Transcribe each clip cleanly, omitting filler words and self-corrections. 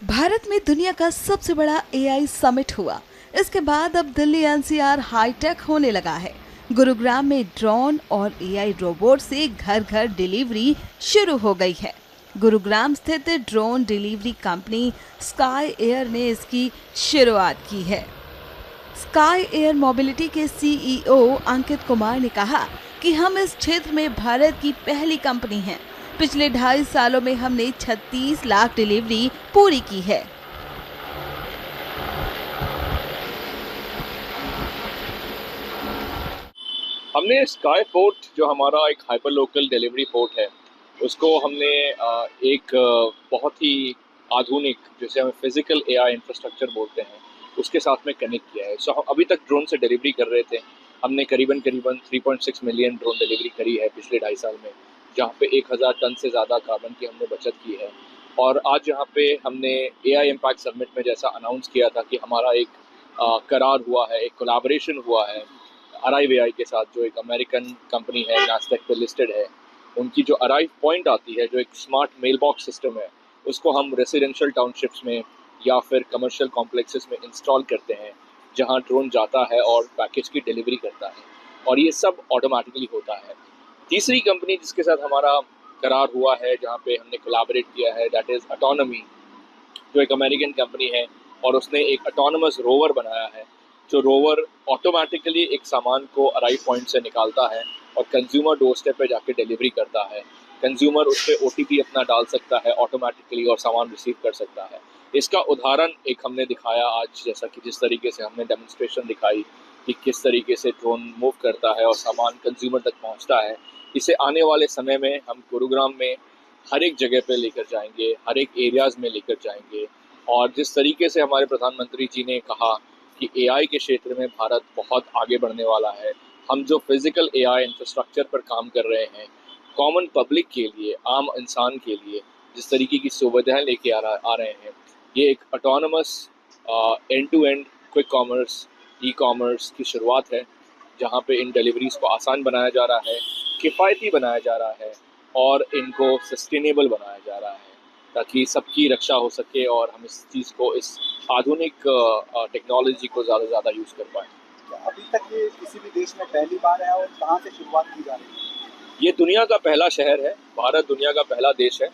भारत में दुनिया का सबसे बड़ा एआई समिट हुआ। इसके बाद अब दिल्ली एनसीआर हाईटेक होने लगा है। गुरुग्राम में ड्रोन और एआई रोबोट से घर घर डिलीवरी शुरू हो गई है। गुरुग्राम स्थित drone delivery company sky air ने इसकी शुरुआत की है। स्काई एयर मोबिलिटी के सीईओ अंकित कुमार ने कहा कि हम इस क्षेत्र में भारत की पहली कंपनी हैं। पिछले 2.5 सालों में हमने 36 लाख डिलीवरी पूरी की है। हमने स्काई पोर्ट जो हमारा एक हाइपर लोकल डिलीवरी पोर्ट है उसको हमने एक बहुत ही आधुनिक जिसे हम फिजिकल एआई इंफ्रास्ट्रक्चर बोलते हैं उसके साथ में कनेक्ट किया है। सो हम अभी तक ड्रोन से डिलीवरी कर रहे थे। हमने करीबन 3.6 मिलियन ड्रोन डिलीवरी करी है पिछले 2.5 साल में, जहाँ पे 1000 टन से ज़्यादा कार्बन की हमने बचत की है। और आज यहाँ पे हमने एआई इम्पैक्ट समिट में जैसा अनाउंस किया था कि हमारा एक करार हुआ है, एक कोलैबोरेशन हुआ है अराइव एआई के साथ, जो एक अमेरिकन कंपनी है, नास्डैक पे लिस्टेड है। उनकी जो अराइव पॉइंट आती है, जो एक स्मार्ट मेल बॉक्स सिस्टम है, उसको हम रेसिडेंशियल टाउनशिप्स में या फिर कमर्शियल कॉम्प्लेक्सेस में इंस्टॉल करते हैं, जहां ड्रोन जाता है और पैकेज की डिलीवरी करता है, और ये सब ऑटोमेटिकली होता है। तीसरी कंपनी जिसके साथ हमारा करार हुआ है, जहाँ पे हमने कोलैबोरेट किया है, दैट इज़ ऑटोनॉमी, जो एक अमेरिकन कंपनी है, और उसने एक ऑटोनमस रोवर बनाया है। जो रोवर ऑटोमेटिकली एक सामान को अराइव पॉइंट से निकालता है और कंज्यूमर डोर स्टेप पे जाके डिलीवरी करता है। कंज्यूमर उस पर ओटीपी अपना डाल सकता है ऑटोमेटिकली और सामान रिसीव कर सकता है। इसका उदाहरण एक हमने दिखाया आज, जैसा कि जिस तरीके से हमने डेमोन्स्ट्रेशन दिखाई कि किस तरीके से ड्रोन मूव करता है और सामान कंज्यूमर तक पहुंचता है। इसे आने वाले समय में हम गुरुग्राम में हर एक जगह पे लेकर जाएंगे, हर एक एरियाज़ में लेकर जाएंगे। और जिस तरीके से हमारे प्रधानमंत्री जी ने कहा कि एआई के क्षेत्र में भारत बहुत आगे बढ़ने वाला है, हम जो फिजिकल एआई इंफ्रास्ट्रक्चर पर काम कर रहे हैं, कॉमन पब्लिक के लिए, आम इंसान के लिए जिस तरीके की सुविधाएं लेके आ रहे हैं, ये एक autonomous end to end quick commerce, e commerce की शुरुआत है, जहाँ पे इन डिलीवरीज को आसान बनाया जा रहा है, किफ़ायती बनाया जा रहा है और इनको सस्टेनेबल बनाया जा रहा है, ताकि सबकी रक्षा हो सके और हम इस चीज़ को, इस आधुनिक टेक्नोलॉजी को ज़्यादा से ज़्यादा यूज़ कर पाएँ। अभी तक ये किसी भी देश में पहली बार है और कहाँ से शुरुआत की जा रही है? ये दुनिया का पहला शहर है, भारत दुनिया का पहला देश है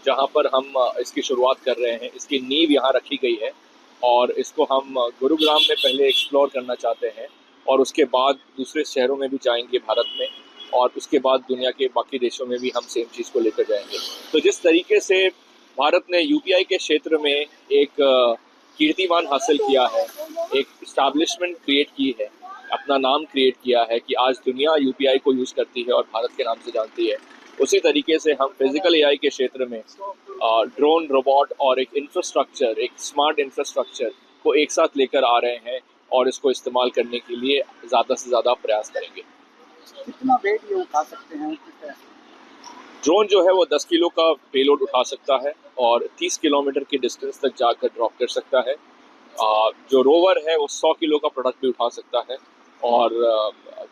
जहाँ पर हम इसकी शुरुआत कर रहे हैं। इसकी नींव यहाँ रखी गई है और इसको हम गुरुग्राम में पहले एक्सप्लोर करना चाहते हैं और उसके बाद दूसरे शहरों में भी जाएंगे भारत में, और उसके बाद दुनिया के बाकी देशों में भी हम सेम चीज़ को लेकर जाएंगे। तो जिस तरीके से भारत ने यूपीआई के क्षेत्र में एक कीर्तिमान हासिल किया है, एक इस्टेब्लिशमेंट क्रिएट की है, अपना नाम क्रिएट किया है कि आज दुनिया यूपीआई को यूज़ करती है और भारत के नाम से जानती है, उसी तरीके से हम फिजिकल एआई के क्षेत्र में ड्रोन, रोबोट और एक इंफ्रास्ट्रक्चर, एक स्मार्ट इंफ्रास्ट्रक्चर को एक साथ लेकर आ रहे हैं और इसको इस्तेमाल करने के लिए ज़्यादा से ज़्यादा प्रयास करेंगे। कितना वेट ये उठा सकते हैं, किस तरह से? ड्रोन जो है वो 10 किलो का पेलोड उठा सकता है और 30 किलोमीटर की डिस्टेंस तक जाकर ड्रॉप कर सकता है। जो रोवर है वो 100 किलो का प्रोडक्ट भी उठा सकता है और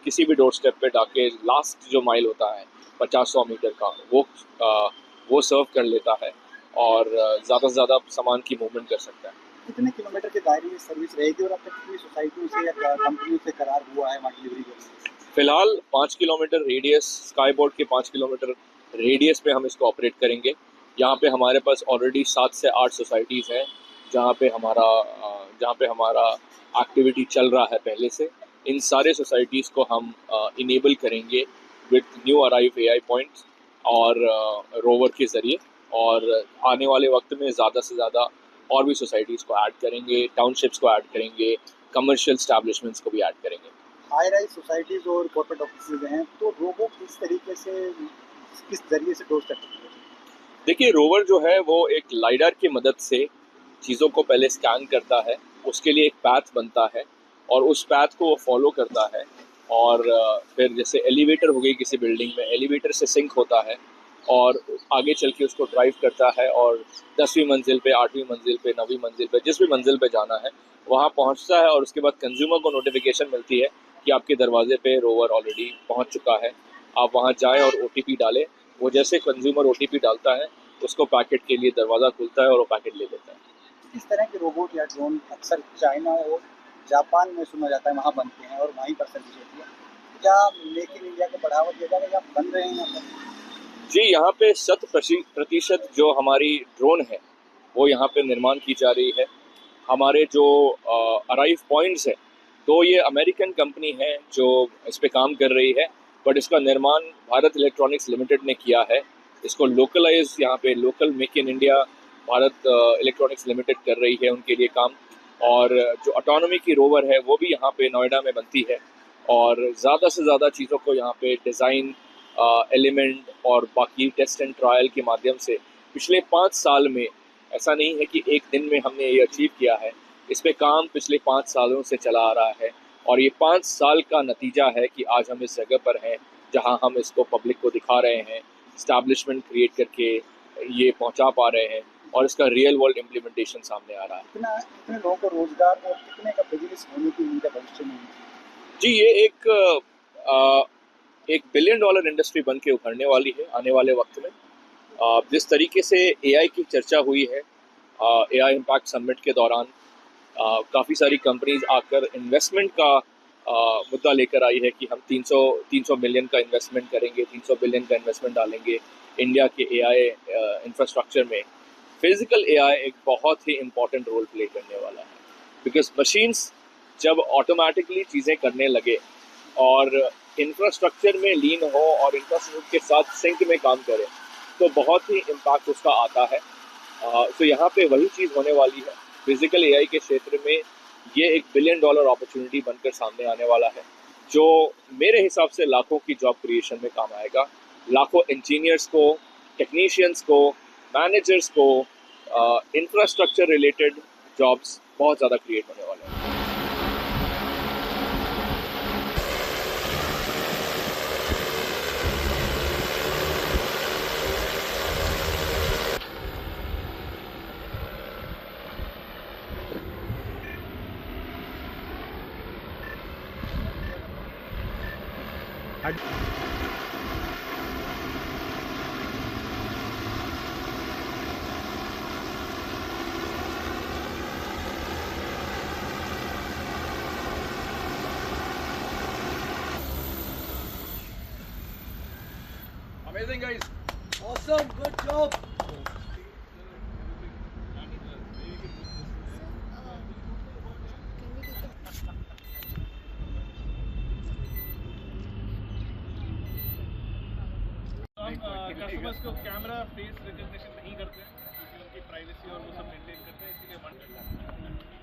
किसी भी डोर स्टेप पे जाके लास्ट जो माइल होता है 50-100 मीटर का, वो सर्व कर लेता है और ज़्यादा से ज़्यादा सामान की मूवमेंट कर सकता है। कितने किलोमीटर के दायरे में सर्विस रहेगी और अब तक कितनी सोसाइटियों से या कंपनियों से करार हुआ है वहाँ डिलीवरी करने का? फिलहाल 5 किलोमीटर रेडियस, स्काई बोर्ड के 5 किलोमीटर रेडियस पे हम इसको ऑपरेट करेंगे। यहाँ पे हमारे पास ऑलरेडी 7 से 8 सोसाइटीज़ हैं जहाँ पे हमारा एक्टिविटी चल रहा है पहले से। इन सारे सोसाइटीज़ को हम इनेबल करेंगे with new arrive AI points और रोवर के ज़रिए, और आने वाले वक्त में ज़्यादा से ज़्यादा और भी सोसाइटीज़ को ऐड करेंगे, टाउनशिप्स को ऐड करेंगे, कमर्शियल स्टैब्लिशमेंट्स को भी ऐड करेंगे। हाई राइज सोसाइटीज़ और कॉर्पोरेट ऑफिस हैं, तो रोबो किस तरीके से, किस जरिए से डोर स्टेप तक पहुंचे? देखिए, रोवर जो है वो एक लाइडार की मदद से चीज़ों को पहले स्कैन करता है, उसके लिए एक पैथ बनता है और उस पैथ को वो फॉलो करता है, और फिर जैसे एलिवेटर हो गई किसी बिल्डिंग में, एलिवेटर से सिंक होता है और आगे चल के उसको ड्राइव करता है और 10वीं मंजिल पे, 8वीं मंजिल पे, 9वीं मंजिल पे, जिस भी मंजिल पे जाना है वहाँ पहुँचता है, और उसके बाद कंज्यूमर को नोटिफिकेशन मिलती है कि आपके दरवाजे पे रोवर ऑलरेडी पहुँच चुका है, आप वहाँ जाएँ और ओटीपी डालें। वो जैसे कंज्यूमर ओटीपी डालता है, उसको पैकेट के लिए दरवाज़ा खुलता है और वो पैकेट ले लेता है। किस तरह के रोबोट या ड्रोन अक्सर चाइना और जापान में सुना जाता है वहाँ बनते हैं और वहीं पर सर्विस होती है, क्या मेक इन इंडिया को बढ़ावा दिया जाएगा या बन रहे हैं यहाँ पर? जी, यहाँ पे 100% जो हमारी ड्रोन है वो यहाँ पे निर्माण की जा रही है। हमारे जो अराइव पॉइंट्स है तो ये अमेरिकन कंपनी है जो इस पे काम कर रही है, बट इसका निर्माण भारत इलेक्ट्रॉनिक्स लिमिटेड ने किया है। इसको लोकलाइज यहाँ पे local make in India Bharat electronics limited कर रही है उनके लिए काम। और जो ऑटोनॉमी की रोवर है वो भी यहाँ पे नोएडा में बनती है और ज़्यादा से ज़्यादा चीज़ों को यहाँ पे डिज़ाइन एलिमेंट और बाकी टेस्ट एंड ट्रायल के माध्यम से पिछले 5 साल में, ऐसा नहीं है कि एक दिन में हमने ये अचीव किया है, इस पे काम पिछले 5 सालों से चला आ रहा है और ये 5 साल का नतीजा है कि आज हम इस जगह पर हैं जहां हम इसको पब्लिक को दिखा रहे हैं, इस्टेब्लिशमेंट क्रिएट करके ये पहुंचा पा रहे हैं और इसका रियल वर्ल्ड इम्प्लीमेंटेशन सामने आ रहा है। कितने लोगों को रोजगार और कितने का बिजनेस होने की उम्मीद है भविष्य में? जी, ये एक $1 बिलियन इंडस्ट्री बन के उभरने वाली है आने वाले वक्त में। जिस तरीके से एआई की चर्चा हुई है एआई इम्पैक्ट समिट के दौरान, काफ़ी सारी कंपनीज आकर इन्वेस्टमेंट का मुद्दा लेकर आई है कि हम 300 मिलियन का इन्वेस्टमेंट करेंगे, 300 बिलियन का इन्वेस्टमेंट डालेंगे इंडिया के एआई इंफ्रास्ट्रक्चर में। फिजिकल एआई एक बहुत ही इम्पॉर्टेंट रोल प्ले करने वाला है, बिकॉज मशीन्स जब ऑटोमेटिकली चीज़ें करने लगे और इंफ्रास्ट्रक्चर में लीन हो और इंफ्रास्ट्रक्चर के साथ सिंक में काम करे तो बहुत ही इम्पैक्ट उसका आता है। तो यहाँ पे वही चीज़ होने वाली है। फिजिकल एआई के क्षेत्र में ये $1 बिलियन अपॉर्चुनिटी बनकर सामने आने वाला है, जो मेरे हिसाब से लाखों की जॉब क्रिएशन में काम आएगा। लाखों इंजीनियर्स को, टेक्नीशियंस को, मैनेजर्स को, इंफ्रास्ट्रक्चर रिलेटेड जॉब्स बहुत ज़्यादा क्रिएट होने वाले हैं। Amazing, guys. Awesome, good job. हम कस्टमर्स को कैमरा फेस रिकग्निशन नहीं करते हैं क्योंकि उनकी प्राइवेसी और वो सब मेंटेन करते हैं, इसीलिए 1